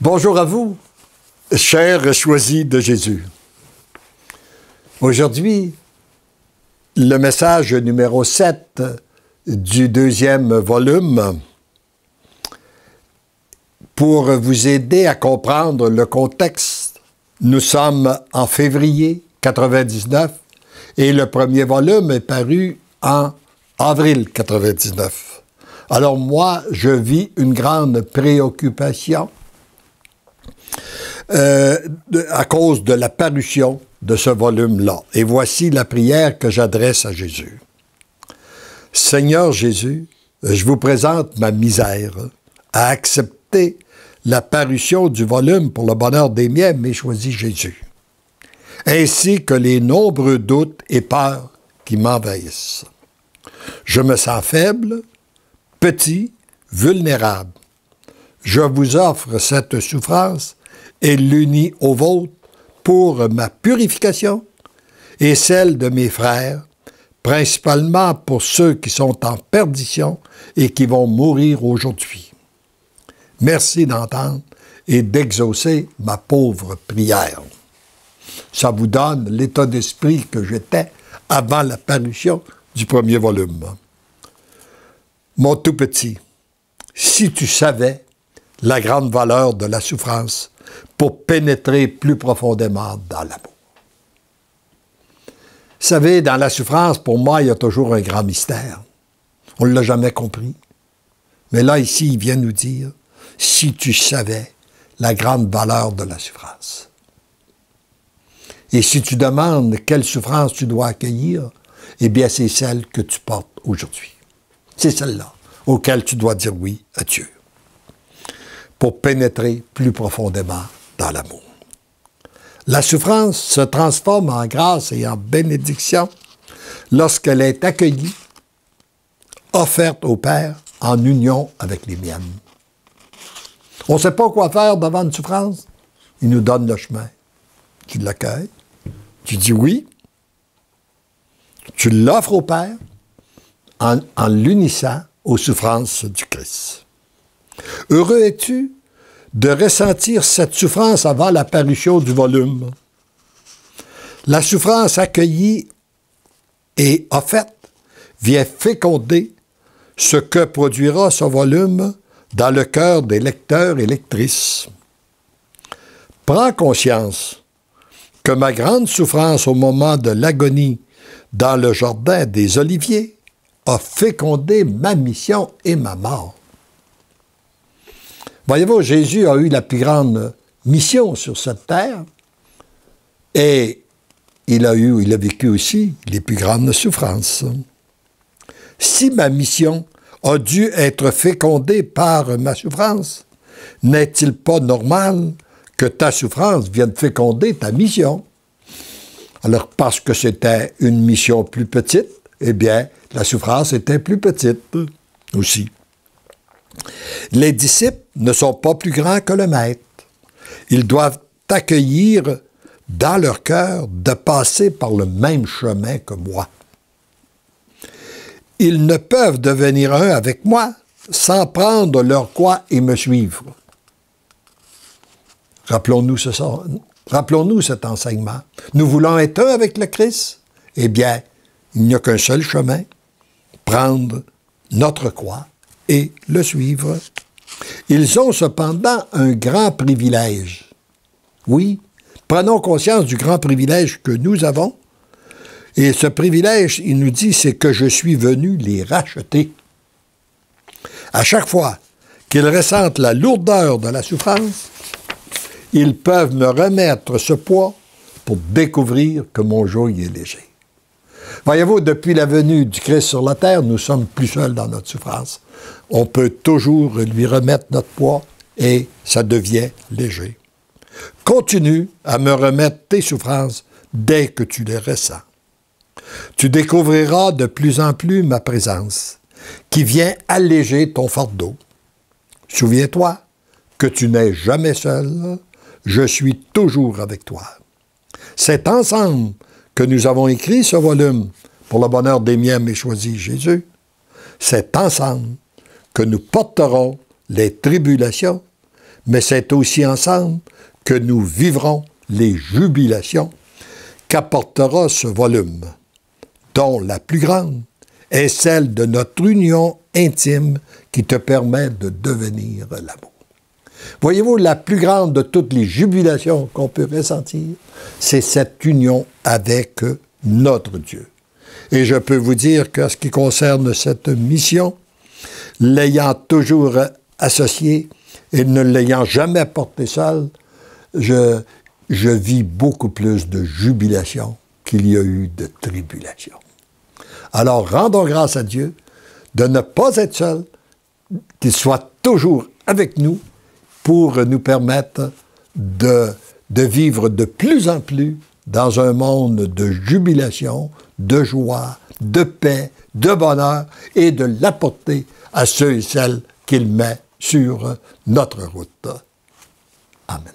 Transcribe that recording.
Bonjour à vous, chers choisis de Jésus. Aujourd'hui, le message numéro 7 du deuxième volume pour vous aider à comprendre le contexte. Nous sommes en février 99 et le premier volume est paru en avril 99. Alors moi, je vis une grande préoccupation à cause de la parution de ce volume-là. Et voici la prière que j'adresse à Jésus. Seigneur Jésus, je vous présente ma misère à accepter la parution du volume pour le bonheur des miens, mais choisis Jésus, ainsi que les nombreux doutes et peurs qui m'envahissent. Je me sens faible, petit, vulnérable. Je vous offre cette souffrance et l'unis au vôtre pour ma purification et celle de mes frères, principalement pour ceux qui sont en perdition et qui vont mourir aujourd'hui. Merci d'entendre et d'exaucer ma pauvre prière. Ça vous donne l'état d'esprit que j'étais avant la parution du premier volume. Mon tout petit, si tu savais la grande valeur de la souffrance pour pénétrer plus profondément dans l'amour. Vous savez, dans la souffrance, pour moi, il y a toujours un grand mystère. On ne l'a jamais compris. Mais là, ici, il vient nous dire, si tu savais la grande valeur de la souffrance. Et si tu demandes quelle souffrance tu dois accueillir, eh bien, c'est celle que tu portes aujourd'hui. C'est celle-là auquel tu dois dire oui à Dieu, pour pénétrer plus profondément dans l'amour. La souffrance se transforme en grâce et en bénédiction lorsqu'elle est accueillie, offerte au Père en union avec les miennes. On ne sait pas quoi faire devant une souffrance. Il nous donne le chemin. Tu l'accueilles, tu dis oui, tu l'offres au Père en l'unissant aux souffrances du Christ. Heureux es-tu de ressentir cette souffrance avant la parution du volume. La souffrance accueillie et offerte vient féconder ce que produira ce volume dans le cœur des lecteurs et lectrices. Prends conscience que ma grande souffrance au moment de l'agonie dans le jardin des Oliviers a fécondé ma mission et ma mort. Voyez-vous, Jésus a eu la plus grande mission sur cette terre et il a vécu aussi les plus grandes souffrances. Si ma mission a dû être fécondée par ma souffrance, n'est-il pas normal que ta souffrance vienne féconder ta mission? Alors, parce que c'était une mission plus petite, eh bien, la souffrance était plus petite aussi. Les disciples ne sont pas plus grands que le Maître. Ils doivent accueillir dans leur cœur de passer par le même chemin que moi. Ils ne peuvent devenir un avec moi sans prendre leur croix et me suivre. Rappelons-nous cet enseignement. Nous voulons être un avec le Christ. Eh bien, il n'y a qu'un seul chemin, prendre notre croix et le suivre. Ils ont cependant un grand privilège. Oui, prenons conscience du grand privilège que nous avons. Et ce privilège, il nous dit, c'est que je suis venu les racheter. À chaque fois qu'ils ressentent la lourdeur de la souffrance, ils peuvent me remettre ce poids pour découvrir que mon joug est léger. Voyez-vous, depuis la venue du Christ sur la terre, nous sommes plus seuls dans notre souffrance. On peut toujours lui remettre notre poids et ça devient léger. Continue à me remettre tes souffrances dès que tu les ressens. Tu découvriras de plus en plus ma présence qui vient alléger ton fardeau. Souviens-toi que tu n'es jamais seul, je suis toujours avec toi. C'est ensemble que nous avons écrit ce volume pour le bonheur des miens et choisi Jésus. C'est ensemble que nous porterons les tribulations, mais c'est aussi ensemble que nous vivrons les jubilations qu'apportera ce volume, dont la plus grande est celle de notre union intime qui te permet de devenir l'amour. Voyez-vous, la plus grande de toutes les jubilations qu'on peut ressentir, c'est cette union avec notre Dieu. Et je peux vous dire qu'en ce qui concerne cette mission, l'ayant toujours associée et ne l'ayant jamais portée seule, je vis beaucoup plus de jubilation qu'il y a eu de tribulation. Alors, rendons grâce à Dieu de ne pas être seul, qu'il soit toujours avec nous pour nous permettre de vivre de plus en plus dans un monde de jubilation, de joie, de paix, de bonheur et de l'apporter à ceux et celles qu'il met sur notre route. Amen.